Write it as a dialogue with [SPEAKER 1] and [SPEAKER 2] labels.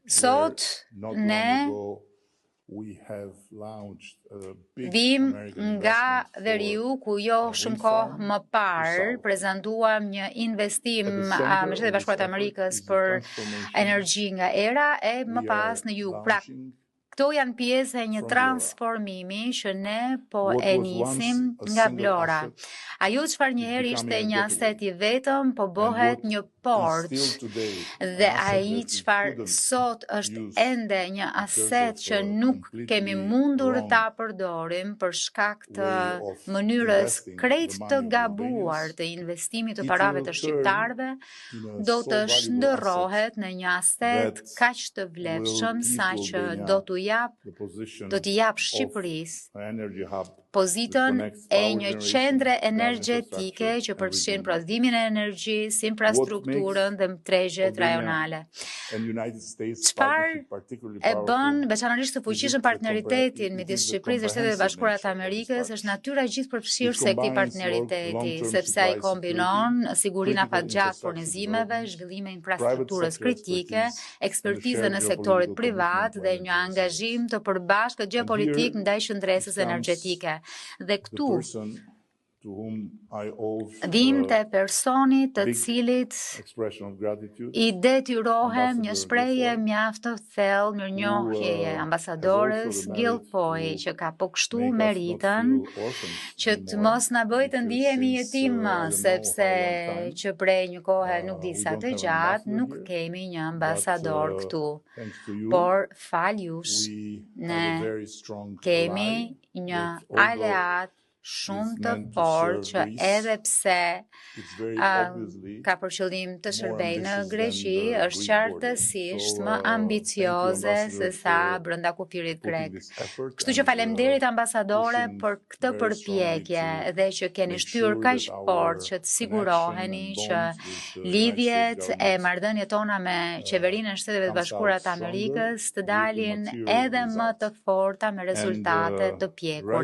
[SPEAKER 1] Sot ne vim nga veriu ku jo shumë kohë më parë prezantuam një investim me Shtetet e Bashkuara të Amerikës për energji nga era e më pas në jug. Pra, këto janë pjesë e një transformimi që ne po e nisim nga Vlora. Ajo çfarë njëherë ishte një aset I vetëm, po bëhet një port. Dhe ai çfarë sot është ende një aset që nuk kemi mundur ta përdorim për shkak të mënyrës krejt të gabuar të investimit të parave të shqiptarëve, do të shndërrohet në një aset kaq të vlefshëm saqë do t'i jap Shqipërisë pozitën e një qendre energjetike që përfshin prodhimin e energjisë, infrastrukturën dhe tregjet rajonale. Çfarë e bën veçanërisht të fuqishëm partneritetin midis Shqipërisë dhe Shtetet e Bashkuara të Amerikës është natyra gjithëpërfshirëse e këtij partneriteti, sepse ai kombinon sigurinë afatgjatë furnizimeve, zhvillimin e infrastrukturës kritike, ekspertizën e sektorit privat dhe një angazhim të përbashkët gjeopolitik ndaj qendresës energjetike. Dhe këtu vim te personi të cilit I detyrohem një shprehje mjaft të thellë mirënjohjeje ambasadores Guilfoyle që ka po kështu meritën që të mos na bëj të ndihemi jetim sepse që prej një kohe nuk di sa të gjatë nuk kemi një ambasador këtu. Por fal jush ne kemi një aleat shumë të fortë që edhe pse ka për qëllim të shërbejë në Greqi, është qartësisht më ambicioze se sa brenda kufirit grek. Kështu që faleminderit ambasadore për këtë përpjekje dhe që keni shtyrë kaq fort që të siguroheni që lidhjet e marrëdhëniet tona me qeverinë e Shteteve të Bashkuara të Amerikës të dalin edhe më të forta me rezultate të pjekur.